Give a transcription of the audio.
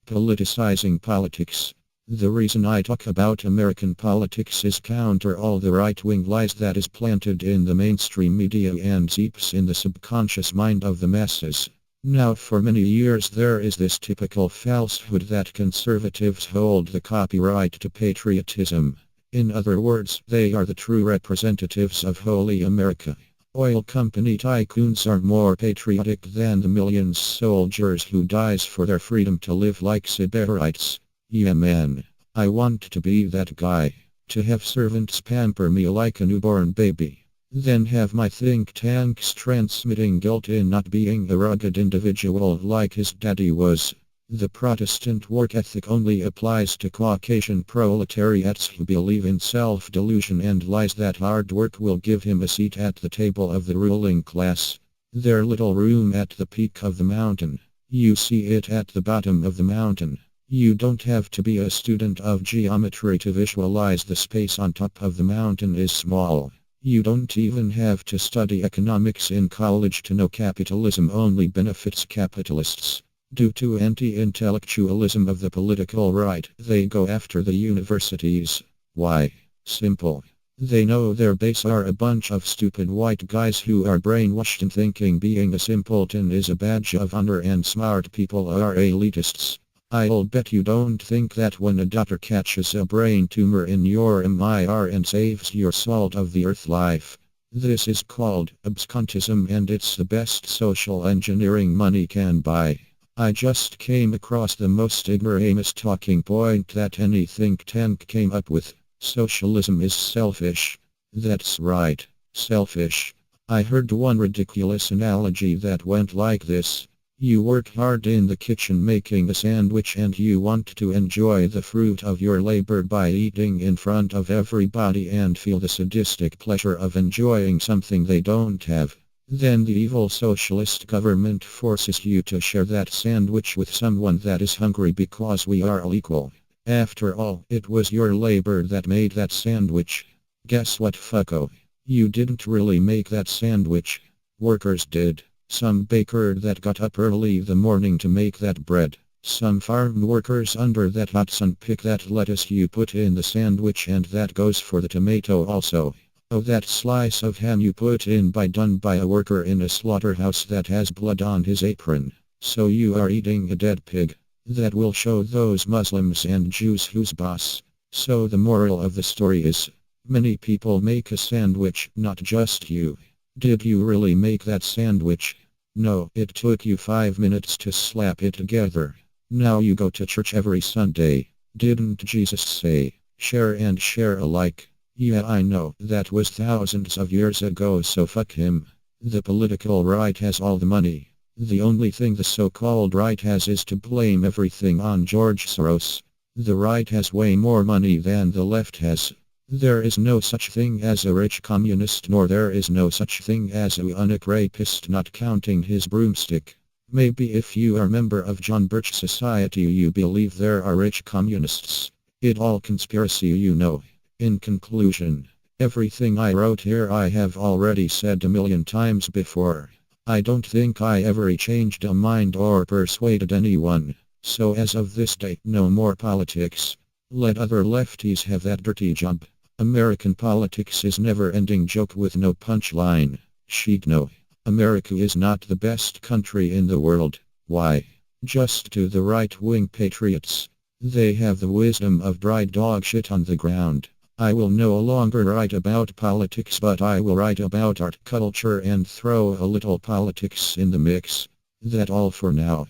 Politicizing politics. The reason I talk about American politics is counter all the right-wing lies that is planted in the mainstream media and seeps in the subconscious mind of the masses. Now for many years there is this typical falsehood that conservatives hold the copyright to patriotism. In other words, they are the true representatives of Holy America. Oil company tycoons are more patriotic than the millions soldiers who dies for their freedom to live like sybarites. Yeah man, I want to be that guy. To have servants pamper me like a newborn baby. Then have my think tanks transmitting guilt in not being a rugged individual like his daddy was. The Protestant work ethic only applies to Caucasian proletariats who believe in self-delusion and lies that hard work will give him a seat at the table of the ruling class. Their little room at the peak of the mountain. You see it at the bottom of the mountain. You don't have to be a student of geometry to visualize the space on top of the mountain is small. You don't even have to study economics in college to know capitalism only benefits capitalists. Due to anti-intellectualism of the political right, they go after the universities. Why? Simple. They know their base are a bunch of stupid white guys who are brainwashed in thinking being a simpleton is a badge of honor and smart people are elitists. I'll bet you don't think that when a doctor catches a brain tumor in your MIR and saves your salt of the earth life. This is called obscurantism and it's the best social engineering money can buy. I just came across the most ignoramus talking point that any think tank came up with. Socialism is selfish. That's right, selfish. I heard one ridiculous analogy that went like this. You work hard in the kitchen making a sandwich and you want to enjoy the fruit of your labor by eating in front of everybody and feel the sadistic pleasure of enjoying something they don't have. Then the evil socialist government forces you to share that sandwich with someone that is hungry because we are all equal. After all, it was your labor that made that sandwich. Guess what, fucko? You didn't really make that sandwich. Workers did. Some baker that got up early the morning to make that bread. Some farm workers under that hot sun pick that lettuce you put in the sandwich and that goes for the tomato also. Oh, that slice of ham you put in done by a worker in a slaughterhouse that has blood on his apron. So you are eating a dead pig. That will show those Muslims and Jews who's boss. So the moral of the story is, many people make a sandwich, not just you. Did you really make that sandwich? No, it took you 5 minutes to slap it together. Now you go to church every Sunday. Didn't Jesus say, share and share alike? Yeah, I know, that was thousands of years ago, so fuck him. The political right has all the money. The only thing the so-called right has is to blame everything on George Soros. The right has way more money than the left has. There is no such thing as a rich communist, nor there is no such thing as a eunuch rapist, not counting his broomstick. Maybe if you are a member of John Birch Society you believe there are rich communists. It all conspiracy, you know. In conclusion, everything I wrote here I have already said a million times before. I don't think I ever changed a mind or persuaded anyone. So as of this day, no more politics. Let other lefties have that dirty job. American politics is never-ending joke with no punchline. She'd know. America is not the best country in the world. Why? Just to the right-wing patriots. They have the wisdom of dry dog shit on the ground. I will no longer write about politics, but I will write about art, culture, and throw a little politics in the mix. That all for now.